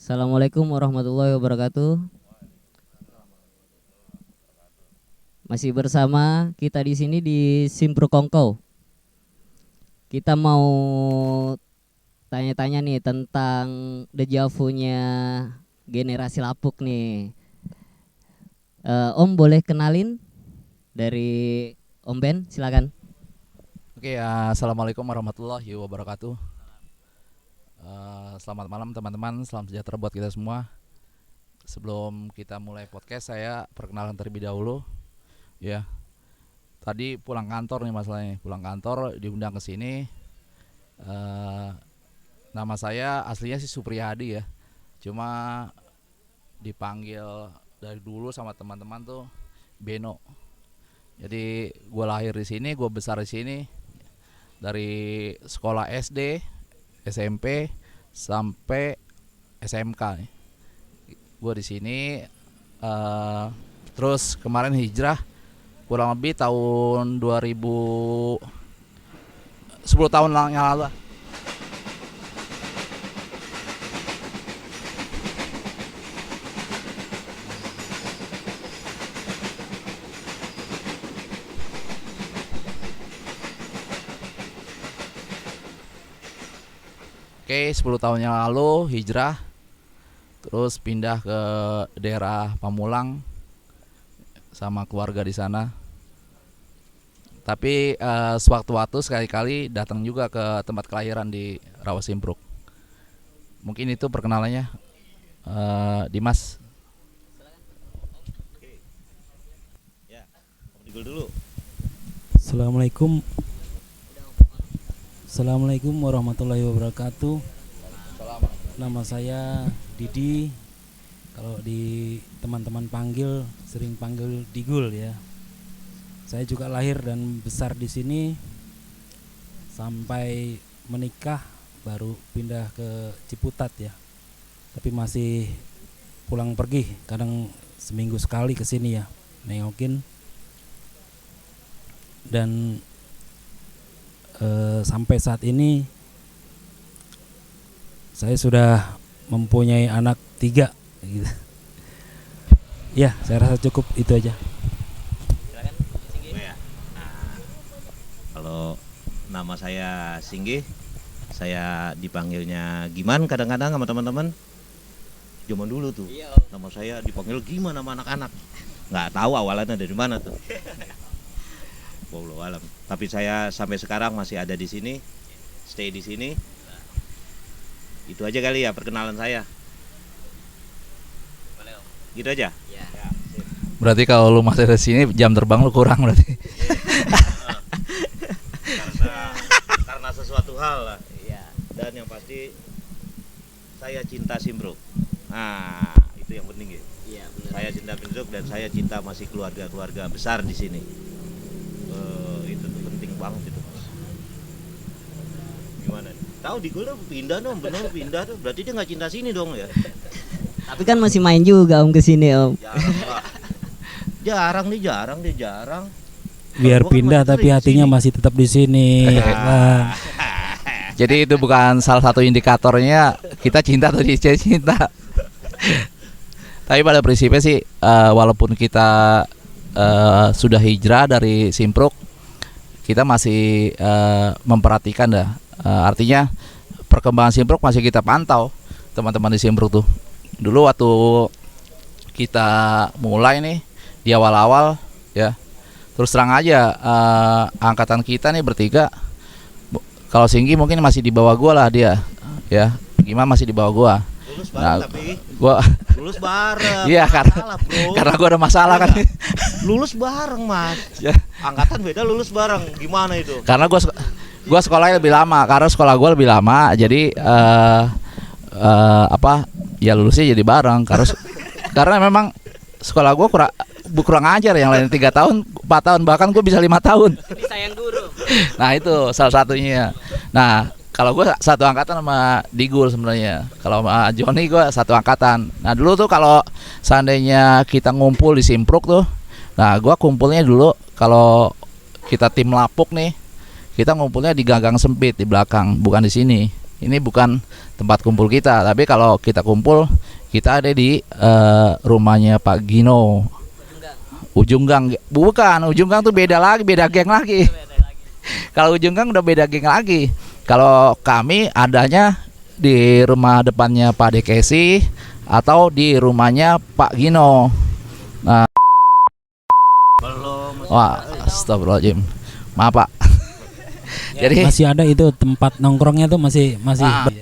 Assalamualaikum warahmatullahi wabarakatuh. Masih bersama kita di sini di Simpro Kongko. Kita mau tanya-tanya nih tentang dejavunya generasi lapuk nih. Om boleh kenalin dari Om Ben, silakan. Oke, assalamualaikum warahmatullahi wabarakatuh. Selamat malam teman-teman, salam sejahtera buat kita semua. Sebelum kita mulai podcast, saya perkenalan terlebih dahulu. Ya, tadi pulang kantor nih masalahnya, pulang kantor diundang ke sini. Nama saya aslinya sih Supriyadi ya, cuma dipanggil dari dulu sama teman-teman tuh Beno. Jadi gue lahir di sini, gue besar di sini. Dari sekolah SD, SMP sampai SMK nih. Gue di sini terus kemarin hijrah kurang lebih tahun 2000 10 tahun yang lalu. Oke, 10 tahun yang lalu hijrah, terus pindah ke daerah Pamulang sama keluarga di sana. Tapi sewaktu-waktu sekali-kali datang juga ke tempat kelahiran di Rawasimpruk. Mungkin itu perkenalannya. Dimas. Ya, Digul dulu. Assalamualaikum warahmatullahi wabarakatuh. Nama saya Didi. Kalau di teman-teman sering panggil Digul ya. Saya juga lahir dan besar di sini sampai menikah baru pindah ke Ciputat ya. Tapi masih pulang pergi, kadang seminggu sekali ke sini ya, nengokin. Dan sampai saat ini saya sudah mempunyai anak 3 gitu. Ya, saya rasa cukup itu aja. Kalau nama saya Singgih, saya dipanggilnya Giman kadang-kadang sama teman-teman. Zaman dulu tuh, nama saya dipanggil Giman sama anak-anak. Nggak tahu awalannya dari mana tuh. Wallahu alam. Tapi saya sampai sekarang masih ada di sini, stay di sini. Itu aja kali ya perkenalan saya. Gitu aja. Ya. Berarti kalau lu masih di sini jam terbang lu kurang berarti. karena sesuatu hal lah. Iya. Dan yang pasti saya cinta Simpruk. Nah, itu yang penting ya. Iya, benar. Saya cinta Simpruk dan saya cinta masih keluarga besar di sini. Itu tuh penting banget itu, Mas. Gimana? Tahu di gue pindah dong, benar pindah tuh. Berarti dia nggak cinta sini dong ya? Tapi kan masih main juga Om ke sini Om. Jarang, jarang. Biar Kalau gua kan pindah masih tapi sering hatinya sini. masih tetap di sini. Bang. Jadi itu bukan salah satu indikatornya kita cinta atau dia cinta. Tapi pada prinsipnya sih walaupun kita sudah hijrah dari Simpruk, kita masih memperhatikan dah. Artinya perkembangan Simpruk masih kita pantau, teman-teman di Simpruk tuh. Dulu waktu kita mulai nih di awal-awal ya, terus terang aja angkatan kita nih bertiga. Kalau Singgi mungkin masih di bawah gua lah dia, ya. Gimana masih di bawah gua. Lulus bareng tapi Gua lulus bareng. iya Salah, bro. karena gua ada masalah kan. Lulus bareng, Mas. Ya. Angkatan beda lulus bareng. Gimana itu? Karena gua sekolahnya lebih lama, karena sekolah gua lebih lama, jadi ya lulusnya jadi bareng. Karena memang sekolah gua kurang ajar, yang lain 3 tahun, 4 tahun, bahkan gua bisa 5 tahun. Disayang guru. Nah itu salah satunya. Nah kalau gue satu angkatan sama Digul sebenarnya. Kalau sama Joni gue satu angkatan. Nah dulu tuh kalau seandainya kita ngumpul di Simpruk tuh, nah gue kumpulnya dulu kalau kita tim lapuk nih, kita ngumpulnya di gagang sempit di belakang, bukan di sini Ini bukan tempat kumpul kita, tapi kalau kita kumpul kita ada di rumahnya Pak Gino. Ujung Gang. Bukan, Ujung Gang tuh beda lagi, beda geng lagi. Kalau Ujung Gang udah beda geng lagi. Kalau kami adanya di rumah depannya Pak Dekesi atau di rumahnya Pak Gino. Nah, Belum. wah, astagfirullahaladzim. Maaf Pak. Ya, Jadi masih ada itu tempat nongkrongnya tuh masih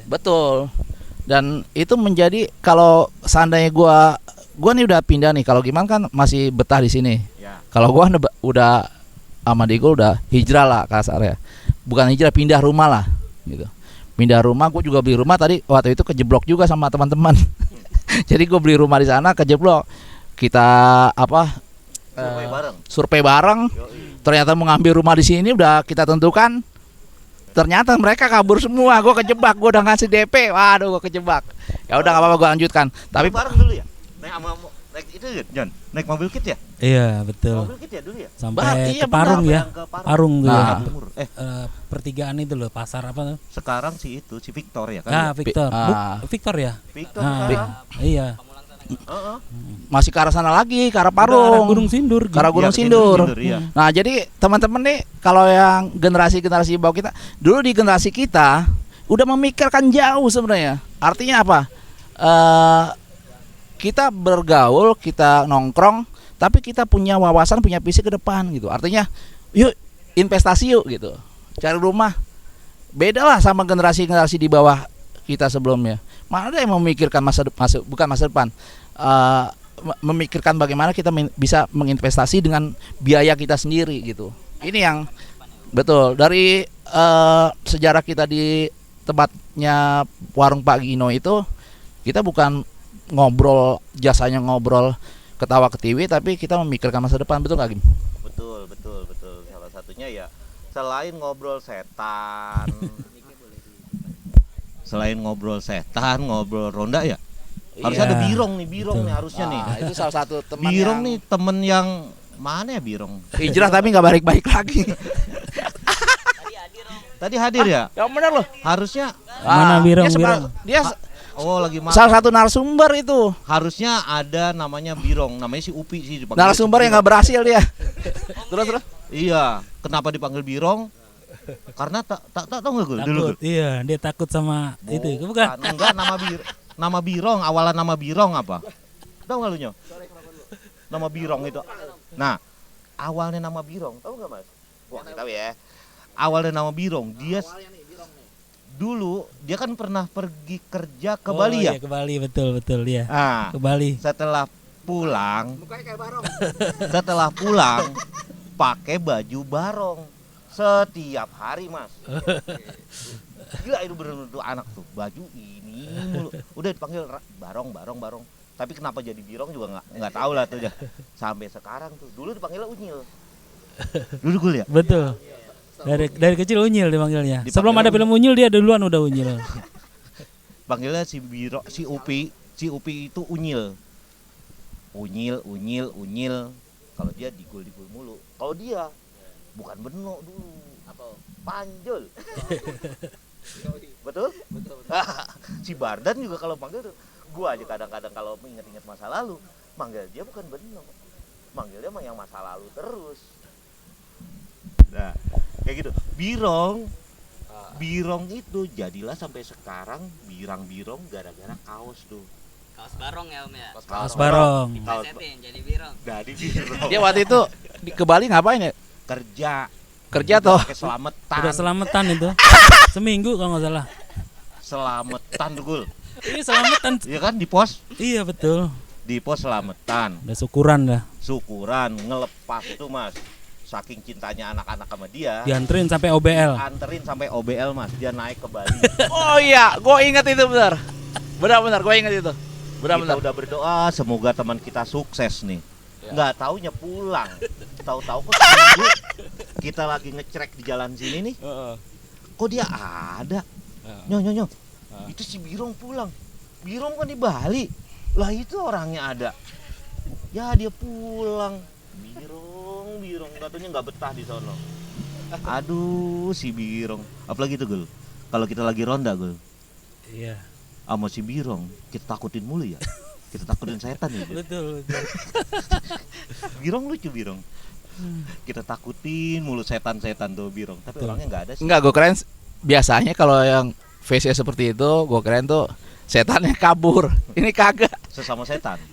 betul. Dan itu menjadi kalau seandainya gua nih udah pindah nih, kalau gimana kan masih betah di sini. Ya. Kalau gua udah sama Digo udah hijrah lah kasarnya. Bukan hijrah, pindah rumah lah gitu. Pindah rumah, gua juga beli rumah tadi waktu itu kejeblok juga sama teman-teman. Jadi gua beli rumah di sana kejeblok. Kita Survei bareng. survei bareng. Yoi. Ternyata mengambil rumah di sini udah kita tentukan. Ternyata mereka kabur semua, gue kejebak, gue udah ngasih DP, waduh gue kejebak. Ya udah nggak apa-apa, gue lanjutkan. Tapi bareng dulu ya. Naik itu ya, Jon. Naik mobil kit ya? Iya betul. Mobil kit ya dulu ya? Sampai Iya, ke Parung benar. ya. Yang ke Parung. Parung tuh ya. Nah. Timur. Pertigaan itu loh, pasar apa tuh? Sekarang si Victor ya kan? Ah, Victor. Victor ya? Victor Ah, sekarang. iya. Heeh. masih ke arah sana lagi, ke arah Udah arah Parung, Gunung Sindur. ke arah Gunung Iya, Sindur. iya. Nah jadi teman-teman nih, kalau yang generasi bawah kita, dulu di generasi kita udah memikirkan jauh sebenarnya. Artinya apa? Kita bergaul, kita nongkrong, tapi kita punya wawasan, punya visi ke depan gitu. Artinya, yuk investasi yuk gitu, cari rumah. Beda lah sama generasi di bawah kita sebelumnya. Mana ada yang memikirkan bukan masa depan, memikirkan bagaimana kita bisa menginvestasi dengan biaya kita sendiri gitu. Ini yang betul dari sejarah kita di tempatnya warung Pak Gino itu, kita bukan ngobrol, jasanya ngobrol ketawa ketiwi, tapi kita memikirkan masa depan. Betul nggak Gim? Betul. Salah satunya ya selain ngobrol setan. Selain ngobrol setan, ngobrol ronda ya. Harus Iya. ada Birong nih harusnya nih. Nah, itu salah satu teman Birong yang nih temen yang mana ya Birong? hijrah tapi nggak balik-balik lagi. Tadi hadir ya? Yang benar loh. Harusnya Mana Birong, Dia lagi salah satu narasumber itu. harusnya ada namanya Birong, namanya si Upi sih dipanggil. Narasumber yang nggak berhasil dia. Terus. Iya, kenapa dipanggil Birong? Karena tak tahu nggak gue dulu. Takut. Iya, dia takut sama itu. Bukan. Enggak, nama Birong, awalan nama Birong apa? Tahu nggak lu Nyo? Nama Birong itu. Nah, awalnya nama Birong, tahu nggak Mas? Wah, kita tahu ya. Awalnya nama Birong, dulu dia kan pernah pergi kerja ke Bali ya? Iya, ke Bali, betul ya. Nah, Ke Bali. setelah pulang pakai baju barong setiap hari Mas. Gila itu bener-bener tuh anak tuh, baju ini mulu. Udah dipanggil barong. Tapi kenapa jadi Birong juga nggak tahu lah tuh ya. Sampai sekarang tuh, dulu dipanggilnya Unyil. Dulu gue lihat. Betul. Dari kecil Unyil dipanggilnya. Dipanggil Sebelum ada film Unyil dia duluan udah Unyil. Panggilnya si Upi itu Unyil. Unyil. Kalau dia digul mulu. Kalau dia bukan Beno dulu. Apa? Panjul. Betul? Si Bardan juga kalau panggil tuh, gua aja kadang-kadang kalau inget-inget masa lalu, manggil dia bukan Beno. Manggilnya emang yang masa lalu terus. Nah, kayak gitu. Birong itu jadilah sampai sekarang Birong gara-gara kaos tuh. Kaos barong ya Om ya. Kaos barong. Kaos Plesetin jadi birong. Jadi Birong. Dia waktu itu ke Bali ngapain ya? Kerja toh. pakai selamatan. Udah selamatan itu. Seminggu kalau nggak salah. Selamatan Gul. Iya selamatan. Iya kan di pos? Iya betul. Di pos selamatan. Udah syukuran dah. Syukuran ngelepas itu Mas. Saking cintanya anak-anak sama dia. Dianterin sampai OBL. Anterin sampai OBL Mas. Dia naik ke Bali. Oh iya, gue ingat itu benar. Benar, gue ingat itu. Kita Benar. udah berdoa semoga teman kita sukses nih. Nggak taunya pulang. Tahu-tahu kok seminggu kita lagi ngecek di jalan sini nih. Kok dia ada? Nyo. Itu si Birong pulang. Birong kan di Bali. Lah itu orangnya ada. Ya dia pulang. Birong katanya nggak betah di sono. Aduh si Birong. Apalagi itu Gul. Kalau kita lagi ronda Gul. Iya. sama si Birong kita takutin mulu ya. Kita takutin setan ya. Betul. Birong lucu Birong. Kita takutin mulu setan-setan tuh Birong. Tapi Betul. orangnya nggak ada sih. Enggak, gue keren biasanya kalau yang face seperti itu, gue keren tuh setannya kabur. Ini kagak. Sesama setan.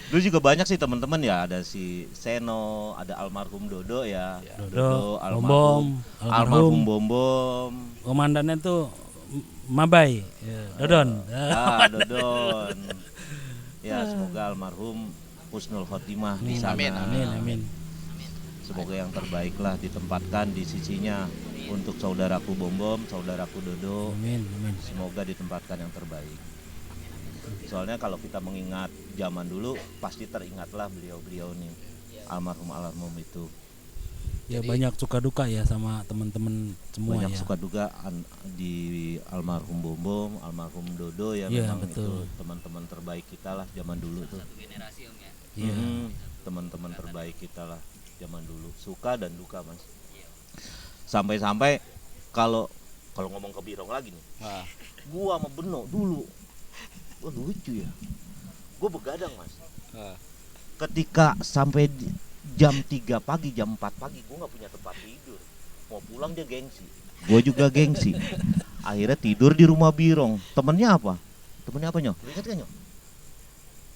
Dulu juga banyak sih teman-teman ya, ada si Seno, ada almarhum Dodo ya. Dodo, almarhum Bom Bom. Komandannya tuh Mabai, ya, Dodon. Dodon. Ya, semoga almarhum husnul khotimah di sana. Amin. Semoga yang terbaik lah ditempatkan di sisinya untuk saudaraku Bom Bom, saudaraku Dodo. Amin. Semoga ditempatkan yang terbaik. Soalnya kalau kita mengingat zaman dulu pasti teringatlah beliau-beliau nih, almarhum itu. Ya banyak suka duka ya sama teman-teman semua Banyak ya. suka duka di almarhum Bom Bom, almarhum Dodo ya, Iya, memang betul. itu teman-teman terbaik kita lah zaman dulu tuh. generasi Om ya. Iya. Teman-teman terbaik kita lah zaman dulu, suka dan duka Mas. Sampai-sampai kalau ngomong ke Birong lagi nih, Nah, gua sama Beno dulu, wah lucu ya, gua begadang Mas. Ketika sampai jam 3 pagi, jam 4 pagi, gua nggak punya tempat tidur, mau pulang dia gengsi, gua juga gengsi. Akhirnya tidur di rumah Birong. Temennya apa Nyo? Lu ingat kan Nyo?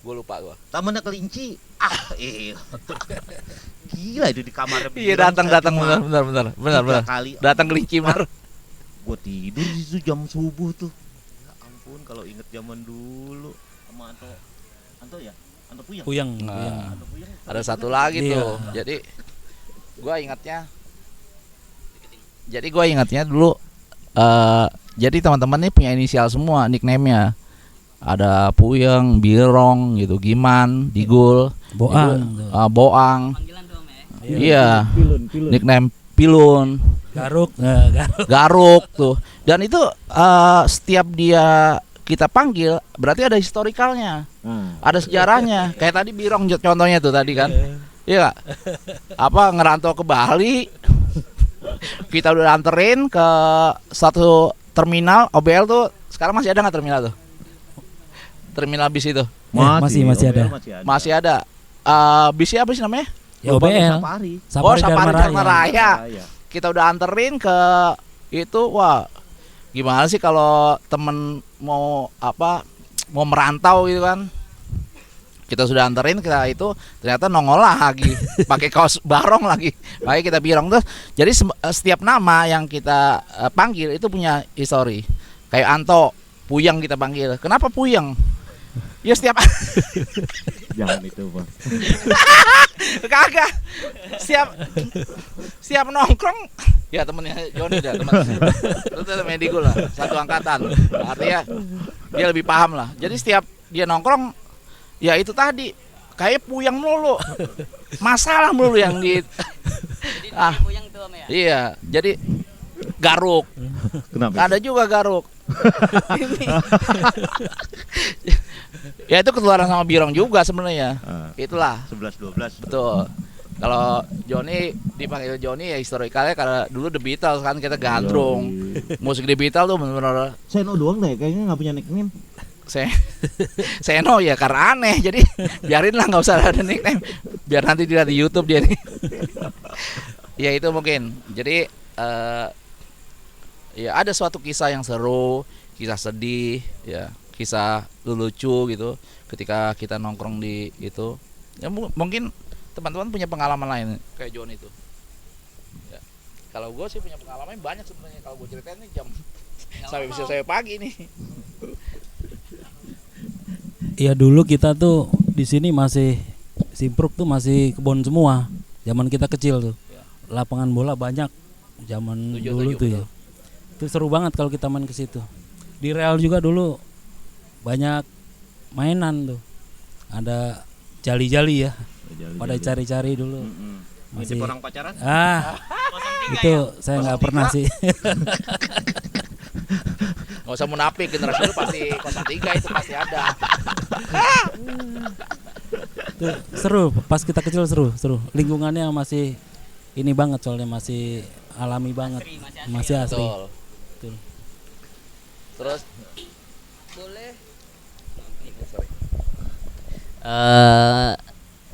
gue lupa gue. Tamannya kelinci. Gila itu di kamar. Iya, datang benar. Kali Datang kelinci benar. gue tidur di situ jam subuh tuh. Ya ampun, kalau inget zaman dulu sama Anto ya, Anto Puyeng. Puyeng. Anto Puyeng. Ada satu lagi Iya. tuh. Jadi gua ingatnya dulu jadi teman-teman ini punya inisial semua nickname-nya. Ada Puyeng, Birong gitu, Giman, Digul, Boang. Boang. Panggilan tuh Om ya. Iya. Nickname Pilun, Garuk. Garuk tuh. Dan itu setiap dia kita panggil berarti ada historikalnya. Ada sejarahnya. Kayak tadi Birong contohnya tuh tadi kan. Iya. Apa ngerantau ke Bali. Kita udah anterin ke satu terminal OBL tuh. Sekarang masih ada nggak terminal tuh? Terminal bis itu Masih ada. masih ada. Bisnya apa sih namanya? Ya OBL. Oh, Safari Dharma Dharma Raya. Kita udah anterin ke itu. Wah, gimana sih kalau temen mau merantau gitu kan? Kita sudah anterin, kita itu ternyata nongol lagi pakai kaos barong lagi. Makanya kita Birong tuh. Jadi setiap nama yang kita panggil itu punya histori. Kayak Anto, Puyeng kita panggil. Kenapa Puyeng? Ya setiap Jangan itu Bang. kagak. Siap nongkrong. Ya temennya Joni dah, teman. Itu temen Digul lah, satu angkatan. Artinya dia lebih paham lah. Jadi setiap dia nongkrong, ya itu tadi kayak Puyeng mulu. Masalah mulu yang di Jadi Puyeng tuh Om ya. Iya, jadi Garuk. Kenapa? Ada juga Garuk. Ini. Ya itu ketularan sama Birong juga sebenarnya. Itulah. 11-12. Betul. Kalau Joni dipanggil Joni ya historikalnya karena dulu The Beatles kan kita gandrung. Musik The Beatles tuh benar-benar Seno doang deh, kayaknya nggak punya nickname. Seno ya karena aneh. Jadi biarin lah, nggak usah ada nickname. Biar nanti dilihat di YouTube dia nih. Ya itu mungkin. Jadi ya ada suatu kisah yang seru, kisah sedih, ya kisah lucu gitu. Ketika kita nongkrong di itu, ya mungkin teman-teman punya pengalaman lain kayak John itu. Ya. Kalau gue sih punya pengalaman banyak sebenarnya. Kalau gue ceritain nih jam sampai bisa saya pagi nih. Ya dulu kita tuh di sini masih Simpruk tuh masih kebon semua. Zaman kita kecil tuh. Lapangan bola banyak zaman dulu tuh ya. Itu seru banget kalau kita main ke situ. Di Real juga dulu banyak mainan tuh. Ada jali-jali ya. Pada cari-cari dulu. Masih orang pacaran? Itu saya nggak pernah sih. Nggak usah munafik, generasi dulu pasti 03 itu pasti ada. Itu seru, pas kita kecil seru. Lingkungannya masih ini banget soalnya masih alami banget. Masih asri. Betul. Betul. Terus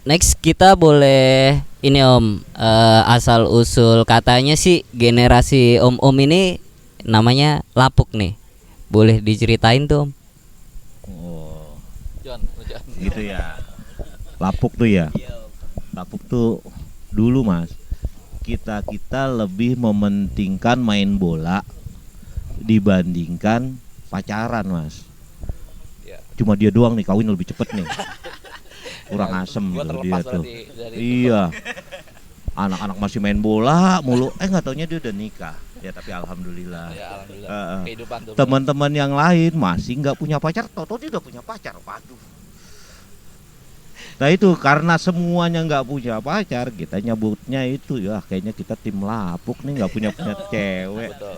Next kita boleh ini Om, asal usul katanya sih generasi om-om ini namanya lapuk nih. Boleh diceritain tuh Om? Oh, John. gitu ya. Lapuk tuh ya. Lapuk tuh dulu Mas. Kita lebih mementingkan main bola dibandingkan pacaran Mas. Ya. Cuma dia doang nih kawin lebih cepet nih. Kurang asem Gua tuh dia terlepas tuh. dari Iya. Anak-anak masih main bola mulu. Nggak taunya dia udah nikah. Ya tapi alhamdulillah. Ya alhamdulillah. Heeh. Kehidupan tuh. Teman-teman yang lain masih nggak punya pacar, tau-tau dia udah punya pacar. Waduh. Nah itu karena semuanya nggak punya pacar, kita nyebutnya itu ya kayaknya kita tim lapuk nih nggak punya cewek. Betul.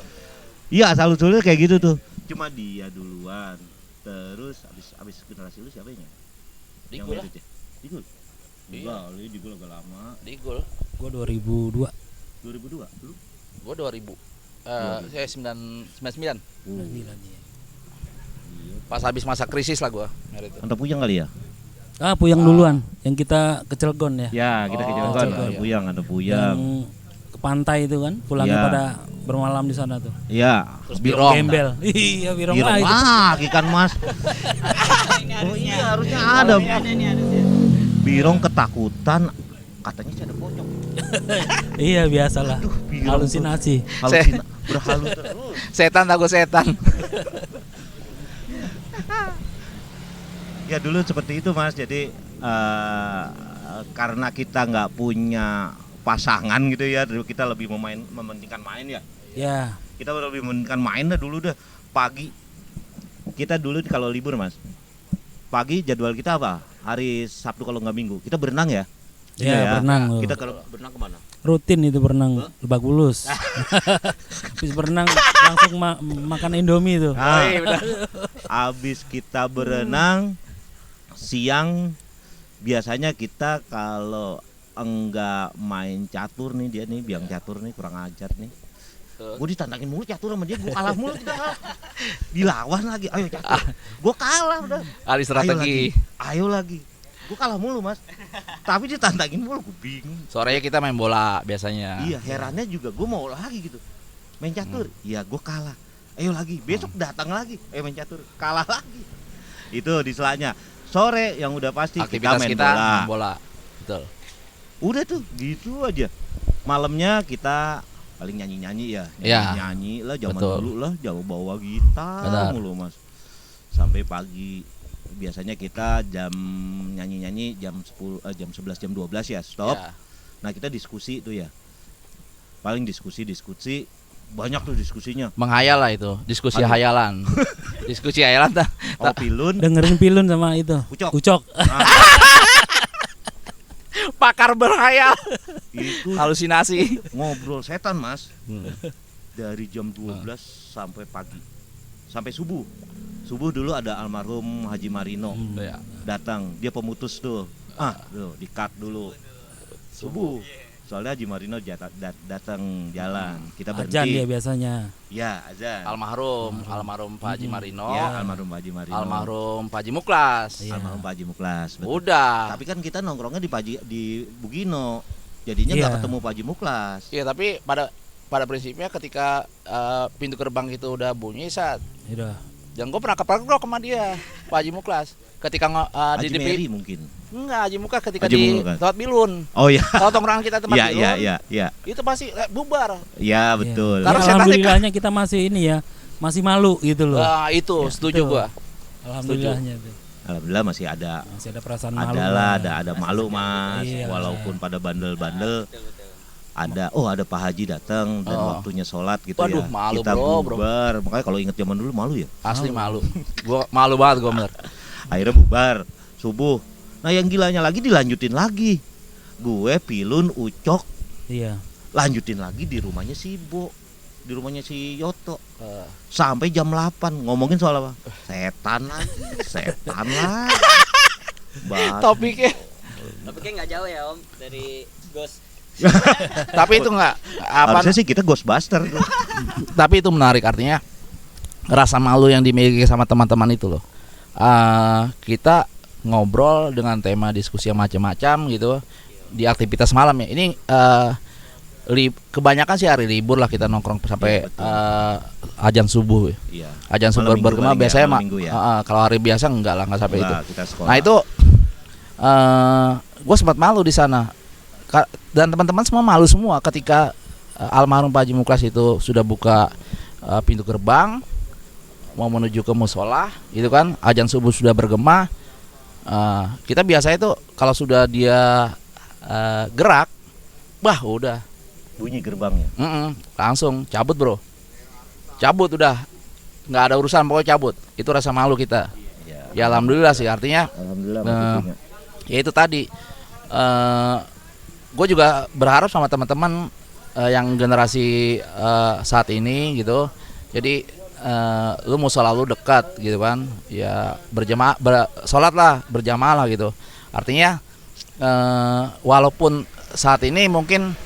Iya asal usulnya kayak gitu tuh. Cuma dia duluan. Terus abis generasi lu siapa ya? Yang Digul lah. merit ya? Digul. Iya. Enggak, Digul agak lama. Digul. Gua 2002. 2002 lu? Gua 2000. Saya 99. Sembilan, iya. Pas habis masa krisis lah gua merit itu. Anta Puyang kali ya? Ah, Puyang duluan yang kita ke Cilegon ya. Ya, kita ke Cilegon, Cilegon. Anta Puyang, Anta Puyang. Yang ke pantai itu kan, pulangnya Iya. pada bermalam di sana tuh. Iya. Terus Birong. Gembel. Iya, Birong Birong lagi. lagi kan Mas. Oh iya harusnya ada. Birong ketakutan katanya sih ada pocong. Iya, biasalah. Birong Halusinasi. Berhalus terus. Setan takut setan. Ya dulu seperti itu Mas. Jadi karena kita nggak punya pasangan gitu ya, dulu kita lebih mementingkan main ya. Ya, Kita lebih mementingkan main dah dulu dah. Pagi kita dulu kalau libur Mas. Pagi jadwal kita apa? Hari Sabtu kalau nggak Minggu. Kita berenang ya. ya, Iya berenang. tuh. Kita kalau berenang kemana? Rutin itu berenang Lebak Bulus. Habis berenang langsung makan Indomie tuh. Abis kita berenang siang biasanya kita kalau enggak main catur nih dia nih biang catur nih kurang ajar nih. Gue ditantangin mulu catur sama dia, gue kalah mulu kita kalah. Dilawan lagi, ayo catur. Gue kalah udah. Alih strategi. Ayo lagi. Gue kalah mulu Mas. Tapi ditantangin mulu, gue bingung. Sorenya kita main bola biasanya. Iya, herannya juga gue mau lagi gitu. Main catur, iya gue kalah. Ayo lagi, besok datang lagi. Ayo main catur, kalah lagi. Itu di selanya. Sore yang udah pasti Aktivitas kita kita main bola. main bola. Betul. Udah tuh, gitu aja. Malamnya kita paling nyanyi-nyanyi ya. Iya. Nyanyi lah zaman Betul. dulu lah, jauh bawa gitar Benar. mulu Mas. Sampai pagi. Biasanya kita jam nyanyi-nyanyi jam 10 jam 11 jam 12 ya, stop. Ya. Nah, kita diskusi itu ya. Paling diskusi banyak tuh diskusinya. Menghayal lah itu, diskusi Aduh. hayalan. Diskusi hayalan Oh, pilun. Dengerin pilun sama itu. Ucok. Ucok. Nah, pakar berhayal. itu Halusinasi. ngobrol setan Mas. Dari jam 12 sampai pagi. Sampai subuh. Subuh dulu ada almarhum Haji Marino Ya. datang, dia pemutus tuh. Tuh di-cut dulu. Subuh. Soalnya Haji Marino datang jalan. Kita berhenti. Ajan dia biasanya. Ya, azan. Almarhum Pak Haji Marino. Ya, almarhum Haji Marino. Almarhum Pak Haji Muklas. Iya. Almarhum Pak Haji Muklas. betul. Udah. Tapi kan kita nongkrongnya di Bugino. Jadinya nggak Iya. ketemu Pak Haji Muklas. Iya, tapi pada prinsipnya ketika pintu gerbang itu udah bunyi saat Udah. dan gue pernah keprok sama dia Pak Haji Muklas ketika Haji di Mary mungkin. enggak Haji Muklas ketika Haji di Muklas. tempat bilun Oh iya. kalau tongkrongan kita tempat Iya, bilun iya, iya, iya. itu pasti bubar. Iya, betul. Karena Ya, setan alhamdulillahnya kita masih ini ya, masih malu gitu loh. Nah, itu Ya, setuju betul. gua. Alhamdulillahnya itu. Alhamdulillah masih ada. Masih ada perasaan malu. Adalah lah. ada malu Mas. Iya. Walaupun pada bandel-bandel. Ada ada Pak Haji datang dan Oh. waktunya sholat gitu Waduh, ya. malu, Kita bro. bubar. Makanya kalau inget zaman dulu malu ya. Asli malu. Gua malu banget gua bener. Akhirnya bubar subuh. Nah yang gilanya lagi dilanjutin lagi. Gue pilun ucok Iya. lanjutin lagi di rumahnya si Bo, di rumahnya si Yoto Eh, sampai jam 8 ngomongin soal apa? Setan lagi. Bahas. topiknya Tapi kayak nggak jauh ya Om dari Ghost. tapi itu enggak apa Harusnya sih kita Ghostbuster tuh. tapi itu menarik artinya rasa malu yang dimiliki sama teman-teman itu loh. Kita ngobrol dengan tema diskusi yang macam-macam gitu di aktivitas malam ya. Ini kebanyakan sih hari libur lah kita nongkrong sampai azan subuh. Iya. Azan subuh Malam minggu bergema paling ya, biasanya malam minggu ya. kalau hari biasa enggak lah, enggak sampai itu. Enggak, kita sekolah. Nah itu gue sempat malu di sana. Dan teman-teman semua malu semua ketika almarhum Pak Haji Muklas itu sudah buka pintu gerbang mau menuju ke musola, gitu kan, azan subuh sudah bergema. Kita biasa itu kalau sudah dia gerak, udah Bunyi gerbangnya. langsung cabut bro, cabut udah, nggak ada urusan, pokoknya cabut. Itu rasa malu kita. Ya alhamdulillah sih, artinya Alhamdulillah. ya itu tadi. Gue juga berharap sama teman-teman yang generasi saat ini gitu. Jadi lu mau selalu dekat gitu kan, ya berjamaah, sholat lah berjamaah lah gitu. Artinya walaupun saat ini mungkin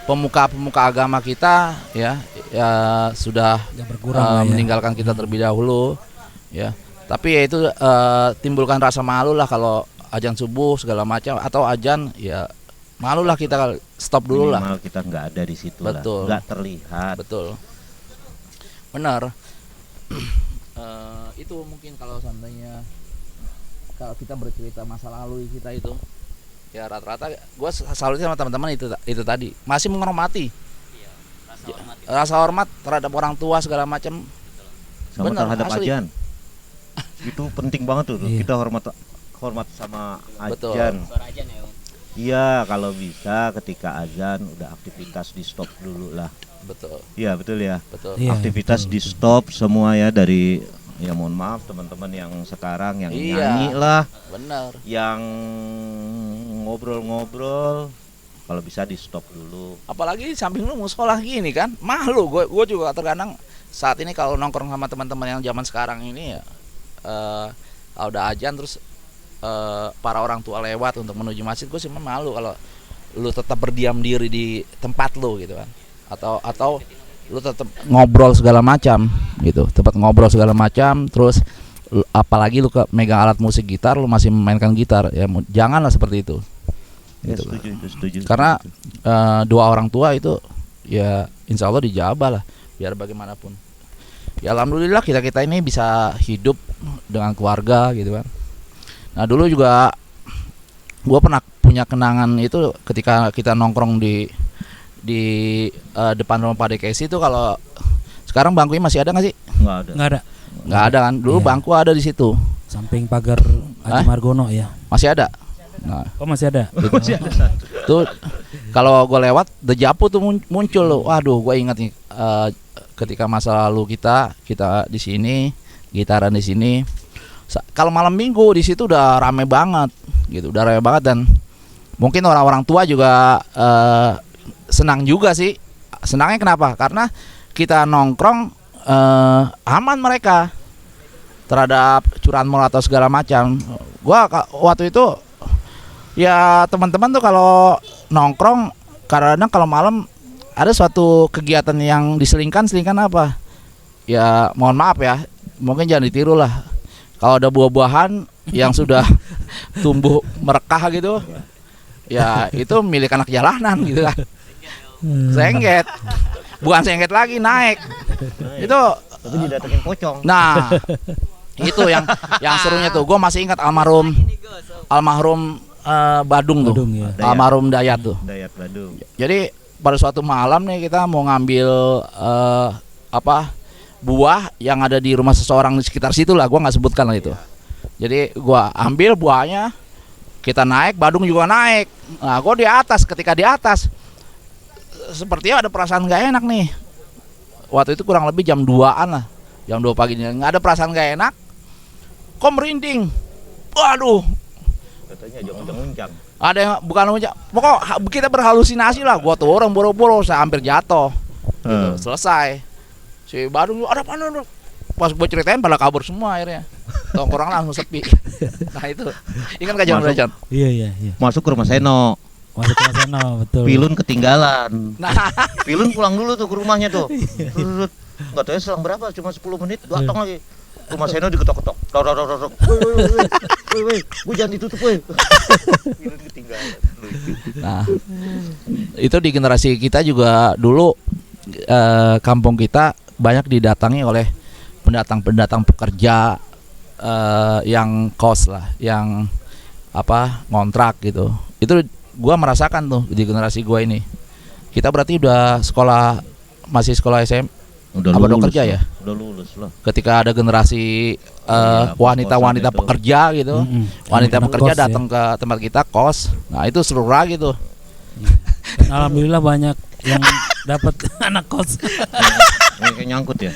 pemuka-pemuka agama kita ya sudah meninggalkan kita terlebih dahulu ya, tapi ya itu timbulkan rasa malu lah kalau azan subuh segala macam atau azan, ya malu lah kita, stop dulu lah. Minimal kita nggak ada di situ. Betul. Lah, nggak terlihat. Betul, benar. Itu mungkin kalau seandainya kalau kita bercerita masa lalu kita itu, ya rata-rata gue salut sama teman-teman itu tadi masih menghormati. Rasa hormat terhadap orang tua segala macam. Sama Benar, terhadap asli. azan. Itu penting banget tuh. Iya. Kita hormat sama Betul. azan. Suara azan ya, Om. Iya, kalau bisa ketika azan udah aktivitas di stop dulu lah. Betul, Iya, betul ya. betul. Iya, Aktivitas betul, di stop semua ya, dari ya mohon maaf teman-teman yang sekarang yang Iya. nyanyi lah, Benar. yang ngobrol-ngobrol, kalau bisa di stop dulu. Apalagi di samping lu mau sekolah gini kan, malu. Gue juga terkadang saat ini kalau nongkrong sama teman-teman yang zaman sekarang ini ya, kalau udah azan terus para orang tua lewat untuk menuju masjid, gue sih malu kalau lu tetap berdiam diri di tempat lu gitu kan, atau lu tetap ngobrol segala macam gitu, tempat ngobrol segala macam, terus apalagi lu megang alat musik gitar, lu masih memainkan gitar, ya janganlah seperti itu. Ya, Gitu. setuju. Karena doa orang tua itu ya insya Allah dijabah lah, biar bagaimanapun. Ya alhamdulillah kita ini bisa hidup dengan keluarga gitu kan. Nah dulu juga gue pernah punya kenangan itu ketika kita nongkrong di depan rumah Pak Dekesi itu. Kalau sekarang bangkunya masih ada nggak sih? Nggak ada. Nggak ada. Nggak ada kan? Dulu Iya. bangku ada di situ, Samping pagar Haji Hah? Margono ya. masih ada. Nah Oh masih ada. tuh kalau gue lewat Dejapu tuh muncul loh. Waduh, gue ingat nih ketika masa lalu kita di sini gitaran di sini. Kalau malam minggu di situ udah rame banget gitu, udah rame banget, dan mungkin orang-orang tua juga senang juga sih. Senangnya kenapa? Karena kita nongkrong aman mereka terhadap curahan mulut atau segala macam. Gua waktu itu ya teman-teman tuh kalau nongkrong kadang-kadang kalau malam ada suatu kegiatan yang diselingkan apa? Ya mohon maaf ya, mungkin jangan ditiru lah. Kalau ada buah-buahan yang sudah tumbuh merekah gitu, ya itu milik anak jalanan gitu kan. Sengget, bukan sengget lagi, naik. Itu Tapi didatengin pocong. nah itu yang serunya tuh. Gue masih ingat almarhum Badung tuh, Badung, ya. almarhum Dayat tuh. Dayat Badung. Jadi pada suatu malam nih kita mau ngambil buah yang ada di rumah seseorang di sekitar situ lah, gue nggak sebutkan lah itu. Jadi gue ambil buahnya, kita naik, Badung juga naik. Nah gue di atas, ketika di atas sepertinya ada perasaan gak enak nih. Waktu itu kurang lebih jam 2-an lah, jam 2 pagi, nggak ada perasaan gak enak, kok merinding. Waduh, Katanya jangan-jangan. ada yang bukan ucap, pokok kita berhalusinasi lah. Gua tuh orang boro-boro, saya hampir jatuh gitu. Selesai si Badung ada apa nih, pas gue ceritain pada kabur semua akhirnya, tongkrong langsung sepi. Nah itu ingat gak Masuk. Jan? Iya. Masuk ke rumah Seno. Masuk ke sana betul. Pilun ketinggalan. Nah, Pilun pulang dulu tuh ke rumahnya tuh. Enggak tahu ya selang berapa, cuma 10 menit datang lagi. Rumah Seno diketok-ketok. Tok. Woi, gua jangan ditutup, woi. Pilun ketinggalan. nah, itu di generasi kita juga dulu kampung kita banyak didatangi oleh pendatang pekerja yang kos lah, yang ngontrak gitu. Itu gua merasakan tuh di generasi gua ini. Kita berarti udah masih sekolah SM Udah apa lulus kerja lah. ya? Udah lulus lah. Ketika ada generasi Iya, wanita-wanita kosan itu. pekerja gitu, wanita Anak pekerja kos, ya. datang ke tempat kita kos. Nah itu seru lagi tuh. Dan alhamdulillah banyak yang dapat anak kos. Ini kayak nyangkut ya.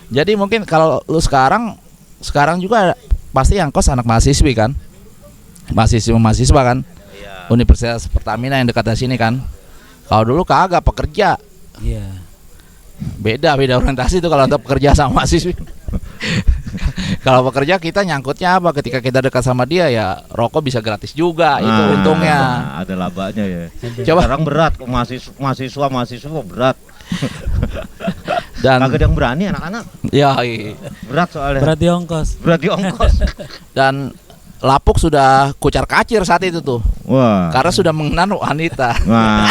Jadi mungkin kalau lu sekarang juga pasti yang kos anak mahasiswi kan, mahasiswa kan, Iya. Universitas Pertamina yang dekat dari sini kan. Kalau dulu kagak pekerja, Iya. beda orientasi tuh kalau untuk pekerja sama mahasiswi. Kalau pekerja kita nyangkutnya apa? Ketika kita dekat sama dia ya rokok bisa gratis juga, itu Nah, untungnya. ada labanya ya. Coba. Sekarang berat kok mahasiswa berat. Dan Kagak ada yang berani anak-anak. ya Berat soalnya. Berarti ongkos. Berat di ongkos. dan Lapuk sudah kucar kacir saat itu tuh, Wah. karena sudah mengenal wanita. Wah.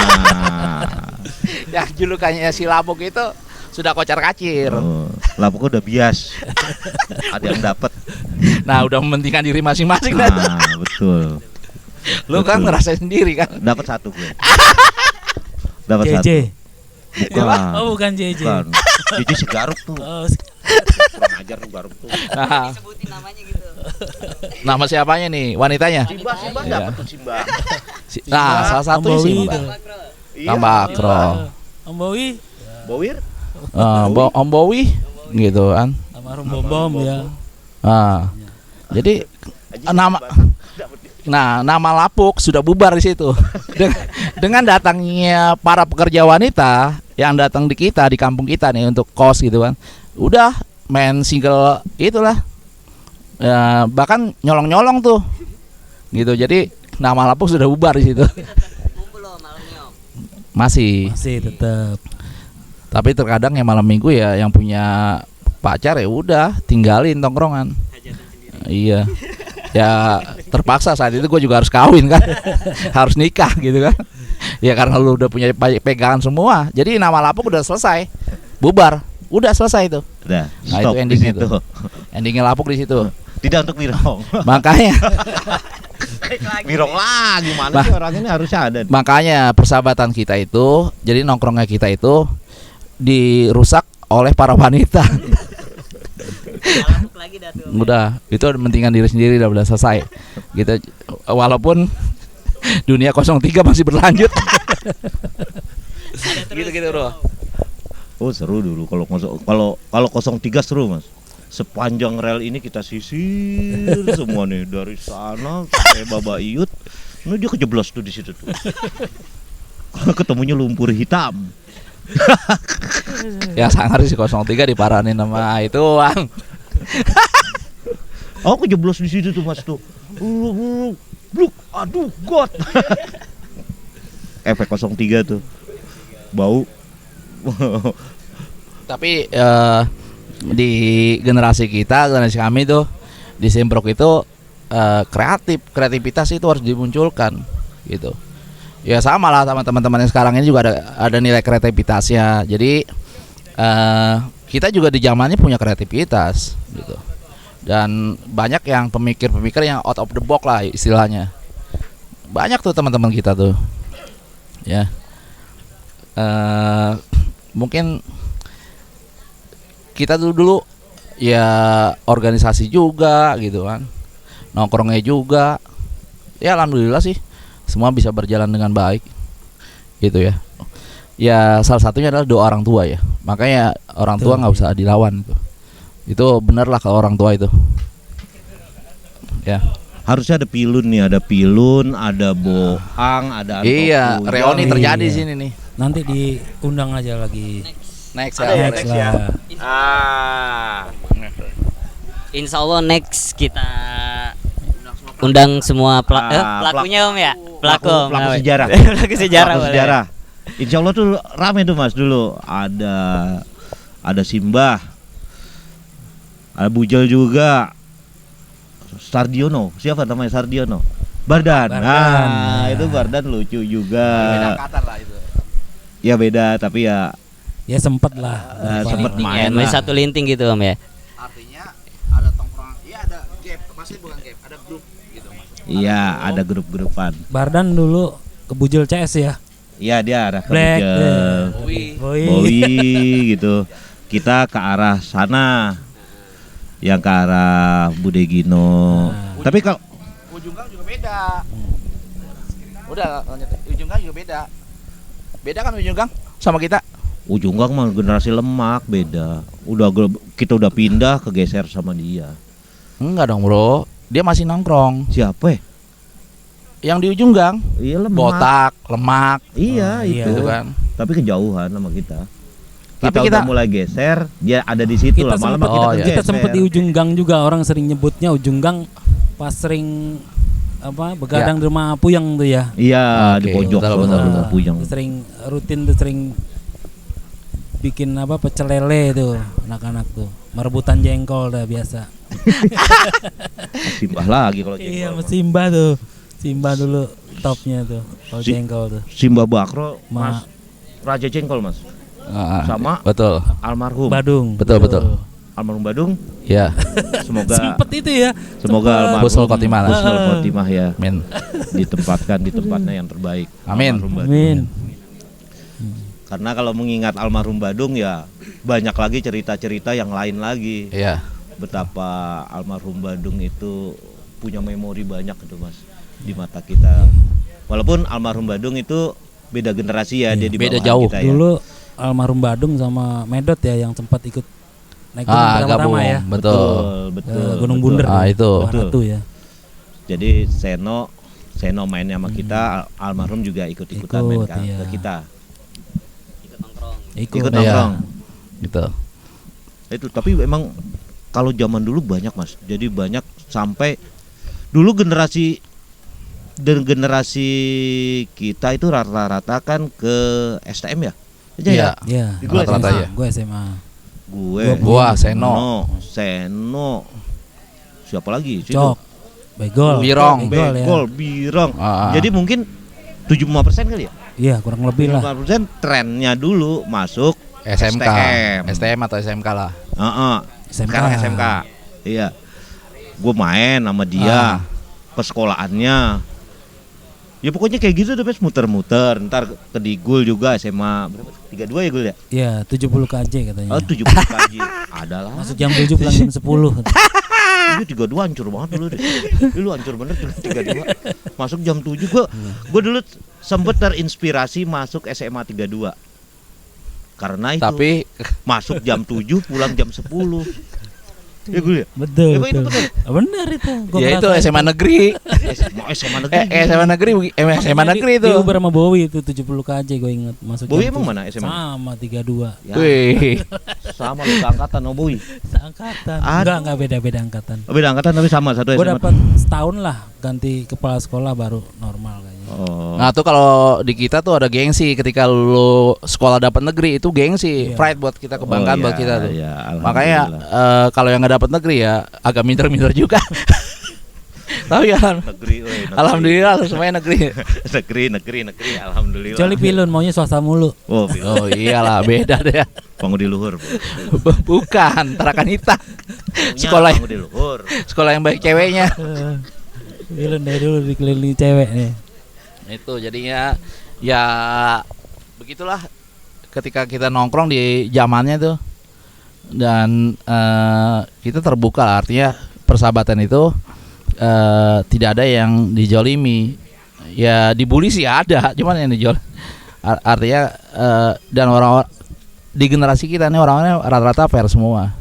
Yang julukannya si Lapuk itu sudah kocar kacir. Oh, Lapuk udah bias. Ada yang dapat. Nah, udah mementingkan diri masing-masing. Ah, betul. Lu kan betul. ngerasain sendiri kan. Dapat satu gue. Dapat satu. JJ. Bukan. Oh, bukan JJ. Bukan. JJ segaruk tuh. Oh, Kurang ajar tuh garuk tuh. Nah, Sebutin namanya gitu. nama siapanya nih? Wanitanya? Simba Iya. dapat tuh Simba. Nah, salah satu Om Bowi sih. itu. Tambah Akro. Om Bowi Bowir. Om Bowi gitu kan. almarhum Bom ya. Ah. Jadi nama Lapuk sudah bubar di situ. Dengan datangnya para pekerja wanita yang datang di kampung kita nih untuk kos gitu kan. Udah main single itulah. Ya, bahkan nyolong-nyolong tuh. Gitu. Jadi nama Lapuk sudah bubar di situ. Kumpul loh malamnya. Masih. Masih tetap. Tapi terkadang yang malam minggu ya yang punya pacar ya udah tinggalin tongkrongan. Iya. Ya terpaksa saat itu gue juga harus kawin kan. Harus nikah gitu kan. Ya karena lu udah punya pegangan semua. Jadi nama Lapuk udah selesai. Bubar. Udah selesai itu. Udah. Nah, Stop itu di endingnya situ. tuh. Endingnya Lapuk di situ. Tidak untuk Mirong. Makanya Mirong lagi mana Bah. sih orang ini harusnya ada. makanya persahabatan kita itu, jadi nongkrongnya kita itu dirusak oleh para wanita. Lapuk lagi dah tuh. Udah, itu mentingkan diri sendiri udah selesai. Gitu. Walaupun dunia 03 masih berlanjut. Gitu-gitu, Bro. Oh seru dulu kalau 03 seru Mas. Sepanjang rel ini kita sisir semua nih dari sana sampai Babayut. Ini dia kejeblos tuh di situ tuh. Ketemunya lumpur hitam. Ya sangar sih 03 diparanin sama itu, Bang. Oh kejeblos di situ tuh Mas tuh. Bluk, aduh god. Efek 03 tuh. Bau. Tapi di generasi kami tuh di Simprok itu kreativitas itu harus dimunculkan gitu. Ya sama lah sama teman-teman yang sekarang ini juga ada nilai kreativitasnya. Jadi kita juga di zamannya punya kreativitas gitu. Dan banyak yang pemikir-pemikir yang out of the box lah istilahnya. Banyak tuh teman-teman kita tuh. Ya. Mungkin kita dulu ya organisasi juga gitu kan, nongkrongnya juga, ya alhamdulillah sih semua bisa berjalan dengan baik gitu ya. Ya salah satunya adalah doa orang tua ya, makanya orang tua nggak usah dilawan itu bener lah kalau orang tua itu ya. Harusnya ada pilun nih, ada pilun, ada bohang, ada Iya, antopuyang. reuni terjadi Iya. di sini nih. Nanti diundang aja lagi. Next Ada ya, ya. Next next ya. lah. Insya Allah next kita undang semua pelakunya Om ya. Pelaku sejarah. Pelaku sejarah. Pelaku boleh. sejarah. Insya Allah tuh rame tuh Mas dulu. Ada Simbah. Ada Bujel juga. Sardiono. Siapa namanya Sardiono? Bardan. Nah, itu Bardan lucu juga. Beda angkatan lah itu. Ya beda tapi ya Ya sempet lah. sempet main Main lah. satu linting gitu Om ya. Artinya ada tongkrongan, iya ada gap, maksudnya bukan gap, ada grup gitu Mas. Iya, ada grup-grupan. Bardan dulu ke Bujel CS ya. Iya, dia arah ke Black. Bujel, Bowie gitu. Kita ke arah sana. Yang ke arah Budegino. Tapi kalau Ujunggang juga beda. Udah lanjut. Ujunggang juga beda. Beda kan Ujunggang sama kita? Ujunggang mah generasi lemak beda. Kita udah pindah kegeser sama dia. Enggak dong, Bro. Dia masih nongkrong. Siapa ya? Yang di Ujunggang Iya lemak. botak, lemak, Iya iya. itu. gitu kan. Tapi kejauhan sama kita. Tapi Kita kita- udah mulai geser, dia ada di situ Kita lama-lama sempet, kita oh, iya. kegeser. kita sempet di ujung gang juga, orang sering nyebutnya ujung gang pas sering begadang di rumah Puyang tuh ya. Iya, Oke, di pojok betul, sono, betul, betul. Puyang. Sering rutin tuh, sering bikin pecel lele tuh anak-anak tuh, merebutan jengkol dah biasa. Simbah lagi kalau Iya, jengkol. Simba tuh. Simba dulu topnya tuh kalau Si- jengkol tuh. Simbah Bakro, Ma- Mas Raja Jengkol, Mas. Sama betul. almarhum. Badung. Betul, betul. Almarhum Badung. Ya, Semoga Sempet itu ya. semoga sempet. almarhum Husnul khotimah lah. Husnul khotimah ya. amin. Ditempatkan di tempatnya yang terbaik. Amin. Almarhum Badung. Amin. Karena kalau mengingat almarhum Badung ya banyak lagi cerita-cerita yang lain lagi. Iya. Betapa almarhum Badung itu punya memori banyak itu Mas di mata kita. Walaupun almarhum Badung itu beda generasi ya, dia di Beda bawahan jauh. kita ya. Dulu almarhum Badung sama Medot ya yang sempat ikut naik gunung Gabung. pertama ya. Betul. betul. Gunung betul. Bunder. Itu. Ratu ya. Jadi Seno mainnya sama kita, almarhum juga ikut-ikutan main Ikut, ke iya. kita. Ikut. Ikut nongkrong. Gitu. Itu tapi emang kalau zaman dulu banyak Mas. Jadi banyak sampai dulu generasi kita itu rata-rata kan ke STM ya. Aja Iya. Iya. Di gua Rata-rata SMA. ya. Gue SMA. Gua Seno. Seno. Siapa lagi? Situ. Cok. Begol. Birong. Begol ya. Begol, Birong. Ah. Jadi mungkin 75% kali ya? Iya, kurang lebih lah. 75% trennya dulu masuk SMK. STM. STM atau SMK lah. Heeh. SMK. Sekarang SMK. Iya. Gue main sama dia ke sekolahannya. Ya pokoknya kayak gitu deh, Pes, muter-muter. Ntar ke Digul juga SMA berapa? 32 ya Gul ya? Iya, 70 kj katanya. Oh 70 kg. Adalah. Masuk jam 7 pulang jam 10. Itu 32 hancur banget dulu deh. Dulu hancur bener tuh 32. Masuk jam 7 gua dulu sempet terinspirasi masuk SMA 32. Karena itu Tapi masuk jam 7 pulang jam 10. Ya gue ya. Betul. Emang itu betul. Benar itu. Gua ya itu ngerasain. SMA negeri. SMA negeri. SMA negeri, SMA negeri itu. Di Uber sama Bowie itu 70 kj gue ingat masuk. Bowie jam emang 7. mana SMA? Sama 32. Ya, Wih. sama lu seangkatan sama Bowie. Seangkatan. Aduh. Enggak beda-beda angkatan. Oh, beda angkatan tapi sama satu Gue SMA. dapat setahun lah ganti kepala sekolah baru normal kayaknya. Oh. Nah tuh kalau di kita tuh ada gengsi ketika lu sekolah dapat negeri itu gengsi, Iya. pride buat kita, kebanggaan Oh, buat iya, kita tuh. iya, Makanya kalau yang nggak dapat negeri ya agak minder-minder juga. Tapi kan negeri, negeri. alhamdulillah semuanya negeri. negeri, alhamdulillah. Kecuali Pilun maunya swasta mulu. Oh, film. Oh iyalah beda deh. Pangudi luhur. Bukan Tarakanita. Sekolah Pangudi luhur. sekolah yang baik ceweknya. Pilun dari dulu dikelilingi cewek nih. Itu jadinya ya begitulah ketika kita nongkrong di zamannya tuh. Dan kita terbuka lah, artinya persahabatan itu tidak ada yang dijolimi. Ya dibully sih ada, cuman yang dijol artinya dan orang di generasi kita nih orang-orangnya rata-rata fair semua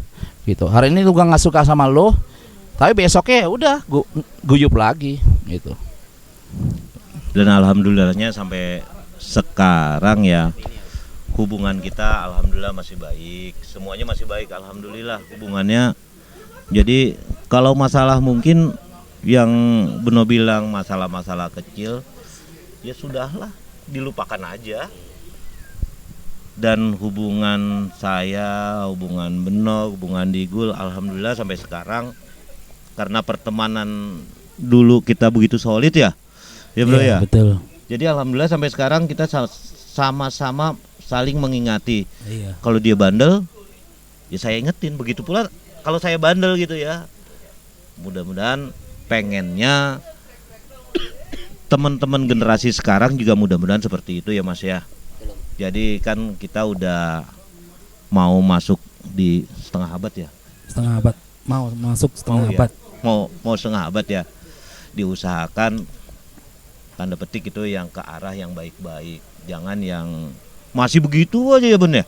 gitu. Hari ini lu gak suka sama lo, tapi besoknya udah guyup lagi gitu. Dan alhamdulillahnya sampai sekarang ya hubungan kita alhamdulillah masih baik. Semuanya masih baik alhamdulillah hubungannya. Jadi kalau masalah mungkin yang Beno bilang masalah-masalah kecil ya sudahlah, dilupakan aja. Dan hubungan saya, hubungan Beno, hubungan Digul, alhamdulillah sampai sekarang karena pertemanan dulu kita begitu solid ya bro ya. Betul. Jadi alhamdulillah sampai sekarang kita sama-sama saling mengingati. Iya. Kalau dia bandel, ya saya ingetin. Begitu pula kalau saya bandel gitu ya. Mudah-mudahan pengennya teman-teman generasi sekarang juga mudah-mudahan seperti itu ya Mas ya. Jadi kan kita udah mau masuk di setengah abad ya. Setengah abad. Mau masuk setengah ya? abad. Mau setengah abad ya. Diusahakan tanda petik itu yang ke arah yang baik-baik. Jangan yang masih begitu aja ya Ben ya.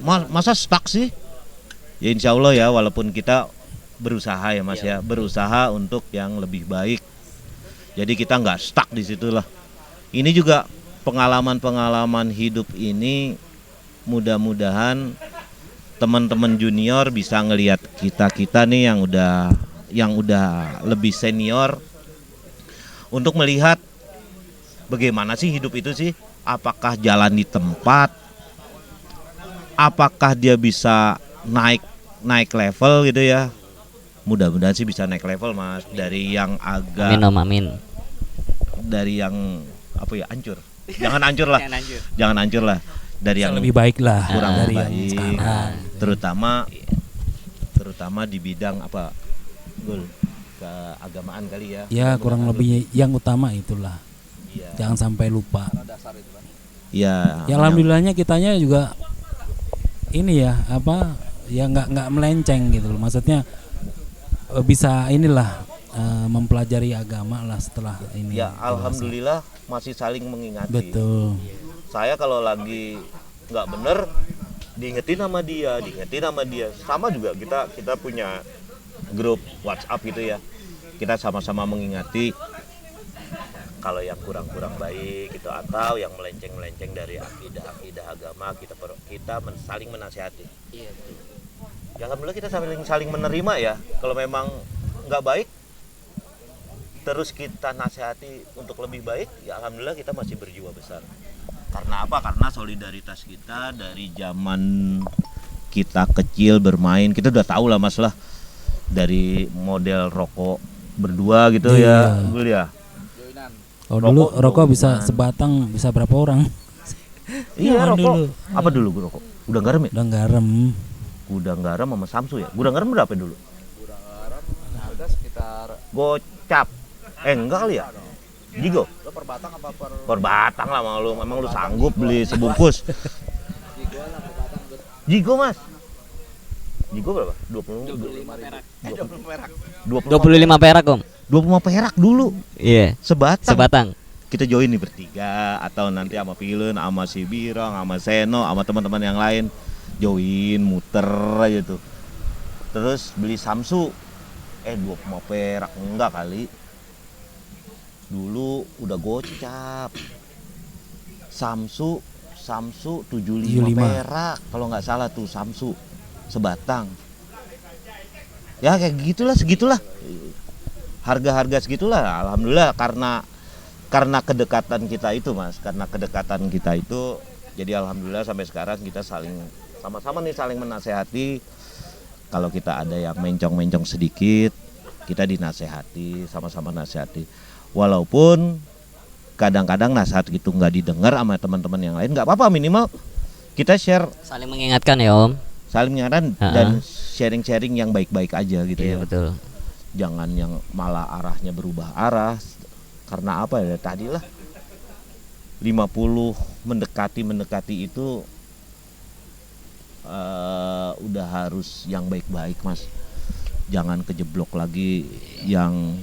Masa stuck sih? Ya insya Allah ya, walaupun kita berusaha ya Mas ya, berusaha untuk yang lebih baik. Jadi kita nggak stuck di situ lah. Ini juga pengalaman-pengalaman hidup ini mudah-mudahan teman-teman junior bisa ngelihat kita nih yang udah lebih senior untuk melihat bagaimana sih hidup itu sih. Apakah jalan di tempat, apakah dia bisa naik level gitu ya. Mudah-mudahan sih bisa naik level Mas, dari yang agak Amin om, amin. dari yang apa ya, hancur. Jangan hancur lah. Jangan hancur lah. Dari yang Lebih baik lah kurang dari yang baik, sekarang. terutama di bidang apa, Gul, keagamaan kali ya. Ya kurang lebih yang utama itulah. Iya. Jangan sampai lupa. Iya. Ya alhamdulillahnya kitanya juga ini ya apa ya nggak melenceng gitu loh. Maksudnya bisa inilah mempelajari agama lah setelah ini. Ya alhamdulillah masih saling mengingati. Betul. Saya kalau lagi nggak bener diingetin sama dia. Sama juga kita punya grup WhatsApp gitu ya. Kita sama-sama mengingati kalau yang kurang baik gitu atau yang melenceng dari akidah agama, kita saling menasihati. Iya. Ya alhamdulillah kita saling menerima ya. Kalau memang nggak baik terus kita nasihati untuk lebih baik, ya alhamdulillah kita masih berjiwa besar. Karena apa? Karena solidaritas kita dari zaman kita kecil bermain, kita udah tahu lah Mas lah, dari model rokok berdua gitu ya, Gul ya. Oh dulu rokok bisa joinan. sebatang bisa berapa orang? Iya Zaman rokok. dulu. Apa dulu Gul rokok? Udang garam ya? Udang garam. Udang garam sama Samsu ya. Udang garam berapa dulu? Udang garam harga sekitar Gocap. Enggak kali ya? Jigo. lo per batang apa Per batang lah memang lu sanggup beli sebungkus. Jigo Mas. Jigo berapa? 25 perak. 25 perak om. 25 perak dulu. Iya. Sebatang. Kita join nih bertiga atau nanti sama Pilen, sama si Birong, sama Seno, sama teman-teman yang lain. Join muter aja tuh. Terus beli Samsu. 25 perak enggak kali. Dulu udah gocap. Samsu 75 perak kalau nggak salah tuh Samsu sebatang. Ya kayak segitulah. Harga-harga segitulah. Alhamdulillah karena kedekatan kita itu Mas, jadi alhamdulillah sampai sekarang kita sama-sama nih saling menasehati. Kalau kita ada yang mencong-mencong sedikit, kita dinasehati, sama-sama nasehati. Walaupun kadang-kadang nasihat gitu nggak didengar sama teman-teman yang lain, nggak apa-apa, minimal kita share, Saling mengingatkan ya om. saling mengingatkan dan sharing-sharing yang baik-baik aja gitu Iya ya. betul. Jangan yang malah arahnya berubah arah. Karena apa ya, tadilah 50 mendekati itu udah harus yang baik-baik Mas. Jangan kejeblok lagi yang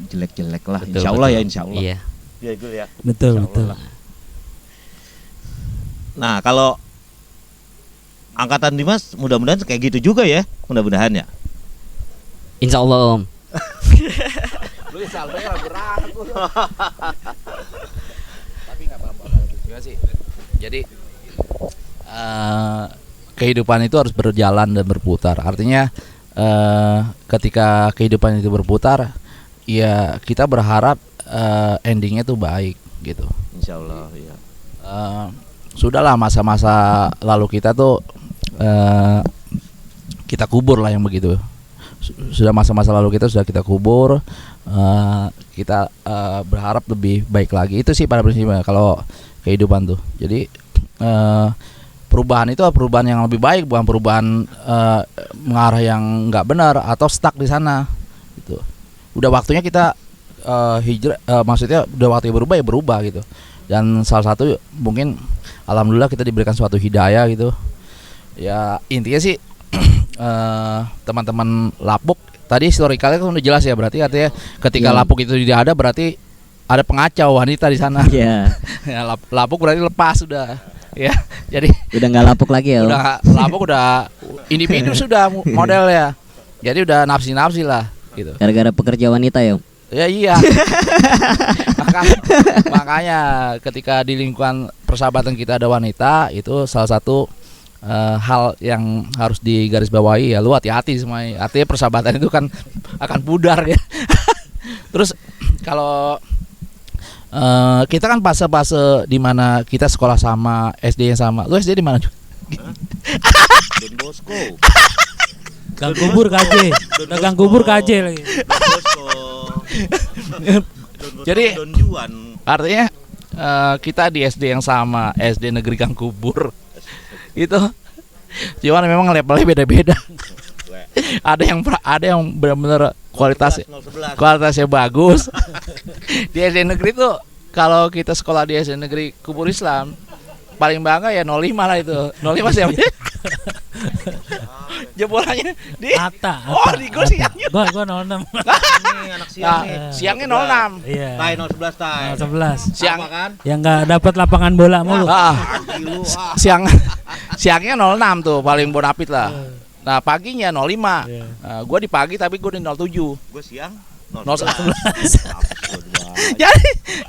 jelek-jelek lah. Betul, Insya Allah betul. ya, insya Allah. Iya. Ya, Gul ya. Betul Insya betul. Allah lah. Nah kalau angkatan Dimas mudah-mudahan kayak gitu juga ya, mudah-mudahan ya. Insya Allah om. lu saldonya ragu-ragu. Tapi nggak apa-apa juga sih. Jadi kehidupan itu harus berjalan dan berputar. Artinya ketika kehidupan itu berputar, ya kita berharap endingnya tuh baik gitu. Insya Allah ya. Sudahlah masa-masa lalu kita tuh kita kubur lah yang begitu. Sudah masa-masa lalu kita sudah kita kubur. Kita berharap lebih baik lagi. Itu sih pada prinsipnya kalau kehidupan tuh. Jadi perubahan itu perubahan yang lebih baik, bukan perubahan mengarah yang nggak benar atau stuck di sana. Gitu. Udah waktunya kita hijrah, maksudnya udah waktunya berubah ya berubah gitu. Dan salah satu mungkin alhamdulillah kita diberikan suatu hidayah gitu. Ya intinya sih teman-teman Lapuk tadi historicalnya kan udah jelas ya, berarti artinya ketika Lapuk itu tidak ada berarti ada pengacau wanita di sana. Iya. Ya, Lapuk berarti lepas sudah. Ya, jadi Udah nggak lapuk lagi ya Om. udah Lapuk udah individu sudah model ya. Jadi udah nafsi-nafsi lah gitu. Gara-gara pekerja wanita ya Om. Ya iya. Makanya ketika di lingkungan persahabatan kita ada wanita, itu salah satu hal yang harus digarisbawahi ya. Lu hati-hati semuanya. Artinya persahabatan itu kan akan pudar ya. Terus kalau kita kan fase-fase di mana kita sekolah sama, SD yang sama. Lu SD di mana? Don Bosco. Gang kubur KJ. Gang kubur KJ lagi. Don Bosco. Jadi Don Juan. artinya kita di SD yang sama, SD Negeri Gang Kubur. Itu cuman memang levelnya beda-beda. ada yang benar-benar kualitasnya bagus. Di SD negeri tuh kalau kita sekolah di SD negeri Kubur Islam paling bangga ya 05 lah itu. 05 siapa? Jebolannya di Ata. Oh, di gua siangnya. Gua 06. Ini anak siang nih. Siangnya 06. Iya. Tai 011 tai. 11. Siang Sama kan? Yang enggak dapat lapangan bola mulu. Anjing lu. siangnya 06 tuh paling bonapit lah. Nah, paginya 05. Iya. Gua di pagi tapi gua di 07. Gue siang 011.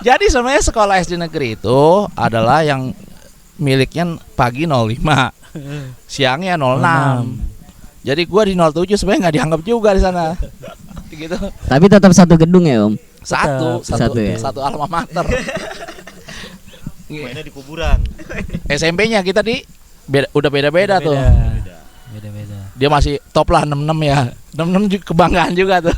Jadi sebenarnya sekolah SD negeri itu adalah yang miliknya pagi 05, siangnya 06. Jadi gua di 07 sebenarnya nggak dianggap juga di sana. Gitu. Tapi tetap satu gedung ya Om. Satu ya. satu alma mater. Mainnya di kuburan. SMP-nya kita udah beda-beda tuh. Beda-beda. Dia masih top lah 66 ya. 66 juga kebanggaan juga tuh.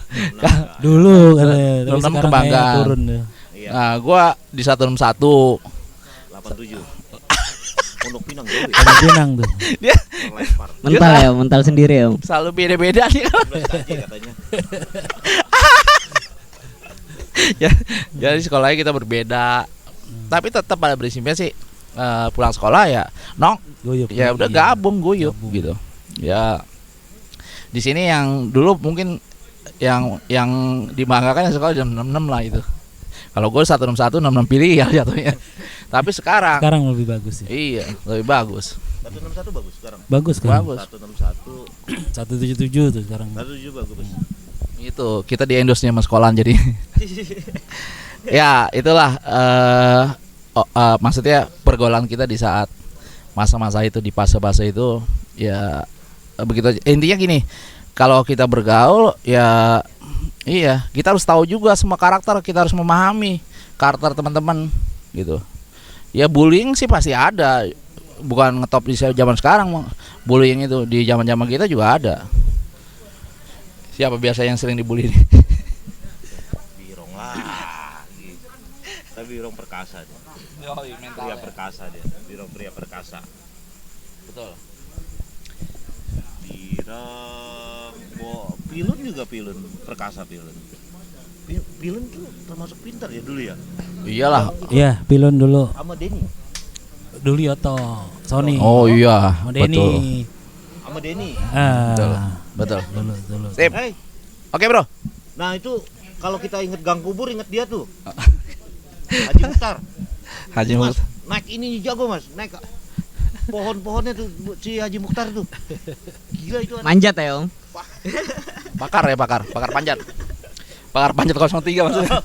Dulu katanya, tapi 66 sekarang kebanggaan. kayaknya turun deh. Iya. Nah, gua di 161. 87. Pondok Pinang jauh ya. Ada Pinang tuh. Dia Terlempar. Mental ya Om, mental sendiri ya Om. selalu beda-beda dia. 11 aja katanya. Ya, jadi sekolahnya kita berbeda. Tapi tetap pada prinsipnya sih pulang sekolah ya Guyup. ya udah Iya. gabung guyup gitu. Ya di sini yang dulu mungkin yang dibanggakan yang sekolah jam 66 lah itu. Kalau gue 161 66 pilih ya jatuhnya. Tapi sekarang lebih bagus sih. iya lebih bagus. 161 bagus sekarang. Bagus kan? Bagus. 161 177 tuh sekarang. 177 bagus. Itu kita di endorse sama sekolahan jadi. Ya itulah maksudnya pergaulan kita di saat masa-masa itu, di fase-fase itu ya begitu aja. Intinya gini, kalau kita bergaul ya iya kita harus tahu juga semua karakter, kita harus memahami karakter teman-teman gitu. Ya bullying sih pasti ada, bukan ngetop di zaman sekarang. Bullying itu di zaman-zaman kita juga ada. Siapa biasa yang sering dibully? Birong lagi. Tapi Birong perkasa dia. Pria perkasa dia. Birong pria perkasa. Betul. Birong Pilun juga Pilun perkasa Pilun. Pilun tuh termasuk pintar ya dulu ya. Iyalah. Iya, Pilon dulu. Sama Denny. Dulu Yoto, Sony. Oh iya, Sama betul. Denny. Sama Denny. Betul. Dulu. Sip. Hey, Oke, Bro. nah itu kalau kita inget Gang Kubur inget dia tuh. Haji Mukhtar. Haji Mas, Mukhtar. naik ini jago Mas, naik pohon-pohonnya tuh si Haji Mukhtar tuh. Gila itu anak. Manjat ya Om. Pakar panjat. Pakar panjat 03 maksudnya.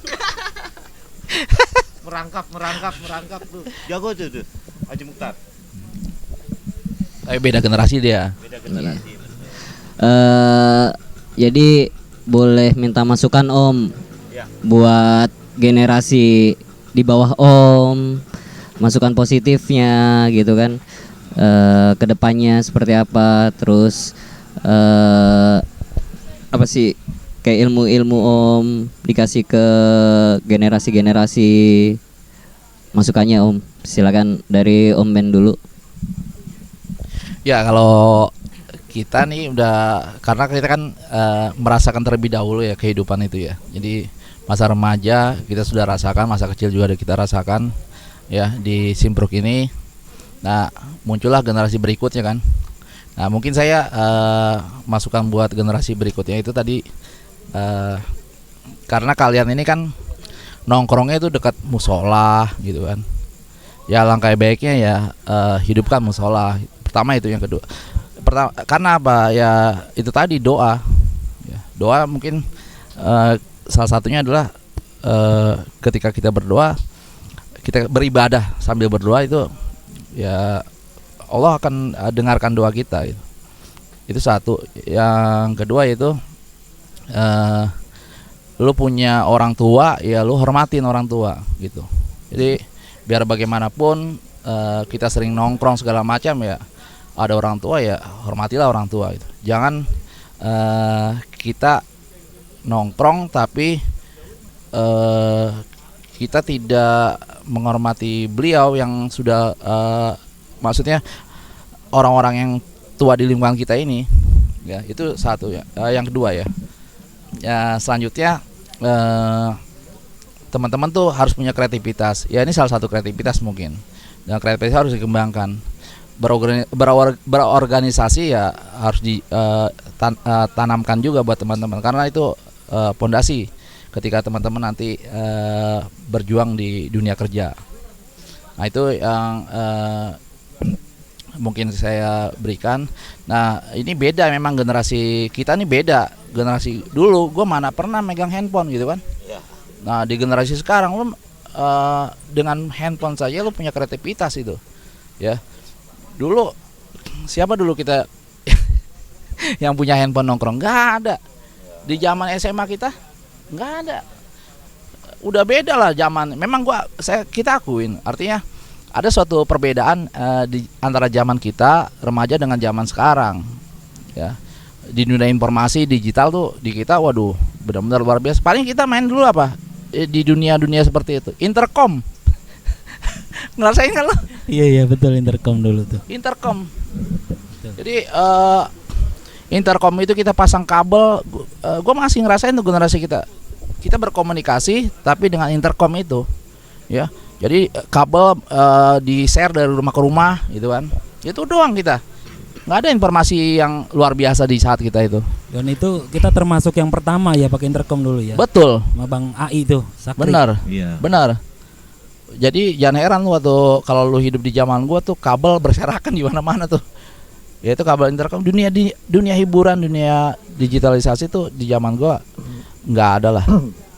merangkap tuh. Jago tuh Haji Mukhtar. Tapi beda generasi dia. Beda generasi. Jadi boleh minta masukan Om buat generasi di bawah Om, masukan positifnya gitu kan, kedepannya seperti apa, terus apa sih kayak ilmu-ilmu Om dikasih ke generasi-generasi, masukannya Om. Silakan dari Om Ben dulu. Ya kalau kita nih udah, karena kita kan merasakan terlebih dahulu ya kehidupan itu ya. Jadi masa remaja kita sudah rasakan, masa kecil juga kita rasakan ya di Simpruk ini. Nah muncullah generasi berikutnya kan. Nah mungkin saya masukan buat generasi berikutnya itu tadi, karena kalian ini kan nongkrongnya itu dekat musola gitu kan. Ya langkah baiknya ya hidupkan musola. Pertama itu, yang kedua karena apa ya, itu tadi doa ya, doa mungkin salah satunya adalah ketika kita berdoa, kita beribadah sambil berdoa itu ya Allah akan dengarkan doa kita gitu. Itu satu. Yang kedua itu lu punya orang tua ya lu hormatin orang tua gitu. Jadi biar bagaimanapun kita sering nongkrong segala macam ya, ada orang tua ya hormatilah orang tua gitu. Jangan kita nongkrong tapi kita tidak menghormati beliau yang sudah maksudnya orang-orang yang tua di lingkungan kita ini ya. Itu satu ya. Yang kedua ya, selanjutnya teman-teman tuh harus punya kreativitas ya. Ini salah satu kreativitas mungkin, dan kreativitas harus dikembangkan. Berorganisasi ya harus ditanamkan juga buat teman-teman, karena itu pondasi ketika teman-teman nanti berjuang di dunia kerja. Nah itu yang mungkin saya berikan. Nah ini beda, memang generasi kita nih beda. Generasi dulu gue mana pernah megang handphone gitu kan. Nah di generasi sekarang lu dengan handphone saja lu punya kreativitas itu ya. Dulu siapa dulu kita yang punya handphone nongkrong? Nggak ada. Di zaman SMA kita nggak ada. Udah beda lah zaman. Memang kita akuin, artinya ada suatu perbedaan di antara zaman kita remaja dengan zaman sekarang ya. Di dunia informasi digital tuh di kita waduh benar-benar luar biasa. Paling kita main dulu apa di dunia seperti itu, intercom. Ngerasain kan lo? Iya betul, intercom dulu tuh. Intercom. Jadi intercom itu kita pasang kabel. Gue masih ngerasain tuh generasi kita. Kita berkomunikasi tapi dengan intercom itu ya. Jadi kabel di share dari rumah ke rumah gitu kan. Itu doang kita. Nggak ada informasi yang luar biasa di saat kita itu. Dan itu kita termasuk yang pertama ya pakai intercom dulu ya. Betul. Sama Bang AI tuh, Sakri. Benar. Iya. Benar. Jadi jangan heran lu waktu kalau lu hidup di zaman gua tuh kabel berserakan di mana-mana tuh. Ya itu kabel intercom. Dunia hiburan, dunia digitalisasi tuh di zaman gua nggak ada lah.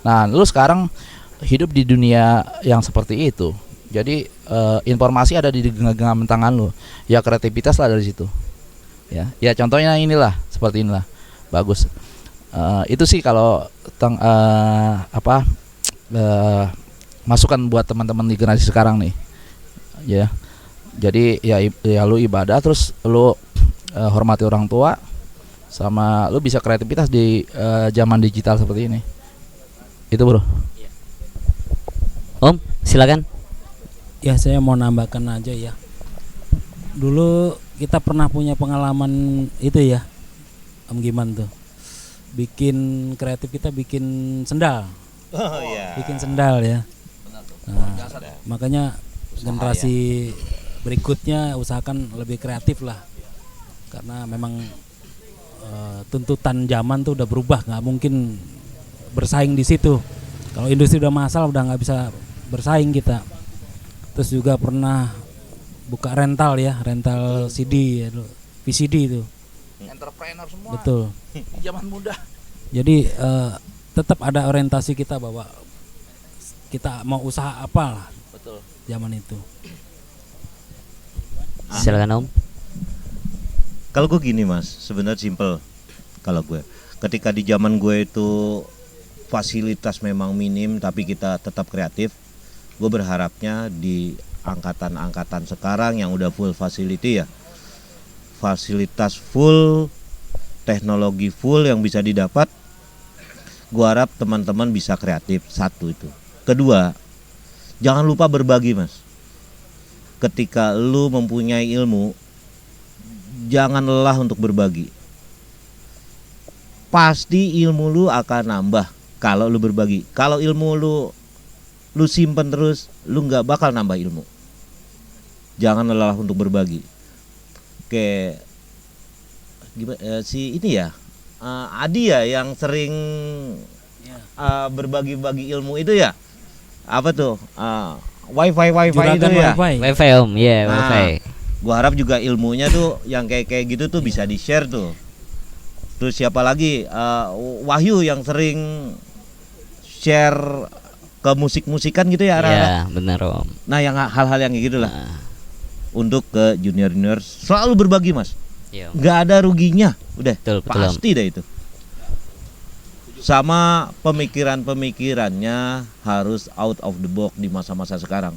Nah, lu sekarang hidup di dunia yang seperti itu. Jadi informasi ada di genggam tangan lu. Ya kreativitas lah dari situ. Ya contohnya inilah, seperti inilah. Bagus. Itu sih kalau masukan buat teman-teman di generasi sekarang nih. Ya. Jadi ya lu ibadah, terus lu hormati orang tua, sama lu bisa kreativitas di zaman digital seperti ini. Itu bro. Om, silakan. Ya saya mau nambahkan aja ya. Dulu kita pernah punya pengalaman itu ya, Om Giman tuh. Bikin kreatif, kita bikin sendal. Oh iya. Bikin sendal ya. Nah, makanya generasi berikutnya usahakan lebih kreatif lah. Karena memang tuntutan zaman tuh udah berubah, nggak mungkin bersaing di situ. Kalau industri udah masalah udah nggak bisa bersaing kita. Terus juga pernah buka rental ya, rental CD ya, VCD itu. Entrepreneur semua. Betul. Di zaman muda. Jadi tetap ada orientasi kita bahwa kita mau usaha apa lah. Betul. Zaman itu. Silakan Om. Kalau gue gini mas, sebenarnya simple. kalau gue. Ketika di zaman gue itu fasilitas memang minim tapi kita tetap kreatif. Gue berharapnya di angkatan-angkatan sekarang yang udah full facility ya, fasilitas full, teknologi full yang bisa didapat. Gue harap teman-teman bisa kreatif, satu itu. Kedua, jangan lupa berbagi, Mas. Ketika lu mempunyai ilmu, jangan lelah untuk berbagi. Pasti ilmu lu akan nambah kalau lu berbagi. Kalau ilmu lu simpen terus, lu nggak bakal nambah ilmu. Jangan lelah untuk berbagi. Kayak gimana si ini ya, Adi ya yang sering berbagi-bagi ilmu itu ya. Apa tuh? Wifi itu Juragan ya. wifi. Wifi om, ya Nah, wifi. Gua harap juga ilmunya tuh yang kayak gitu tuh bisa di-share tuh. Terus siapa lagi? Wahyu yang sering share ke musik-musikan gitu ya, Ara? Iya benar om. Nah, yang hal-hal yang kayak gitulah. Untuk ke junior-junior selalu berbagi, Mas. Iya om. Nggak ada ruginya. Udah, Betul, betul, Om. pasti dah itu. Sama pemikiran-pemikirannya harus out of the box di masa-masa sekarang.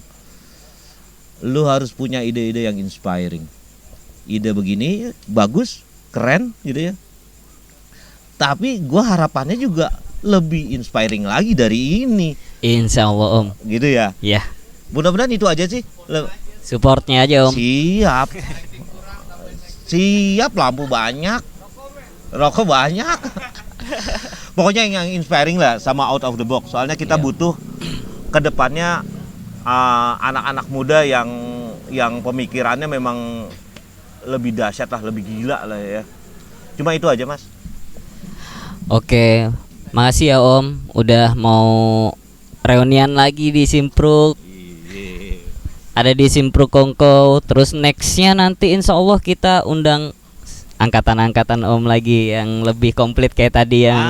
Lu harus punya ide-ide yang inspiring. Ide begini bagus, keren gitu ya. Tapi gua harapannya juga lebih inspiring lagi dari ini, Insya Allah om. gitu ya. Ya, Mudah-mudahan itu aja sih. supportnya aja om. Siap. Siap, lampu banyak. Rokok banyak. Pokoknya yang inspiring lah sama out of the box. Soalnya kita butuh kedepannya anak-anak muda yang pemikirannya memang lebih dahsyat lah, lebih gila lah ya. Cuma itu aja, Mas. Oke, makasih ya om. Udah mau reunian lagi di Simpruk. Ada di Simpruk Kongko. Terus nextnya nanti insya Allah kita undang angkatan-angkatan om lagi yang lebih komplit kayak tadi yang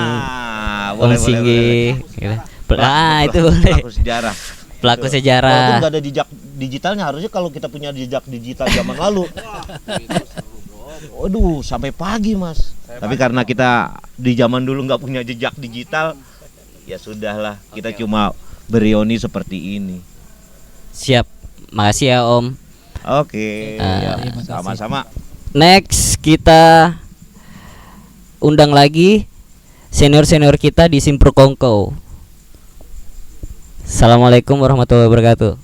Om Singgi. Gitu. Itu boleh. Pelaku sejarah. Pelaku Walaupun sejarah. nggak ada jejak digitalnya, harusnya kalau kita punya jejak digital zaman lalu. Waduh, sampai pagi, Mas. Tapi karena kita di zaman dulu nggak punya jejak digital, ya sudahlah. Kita cuma bereuni seperti ini. Siap. Makasih ya om. Oke, ya, terima kasih. sama-sama. Next kita undang lagi senior-senior kita di Simpruk Kongko. Assalamualaikum warahmatullahi wabarakatuh.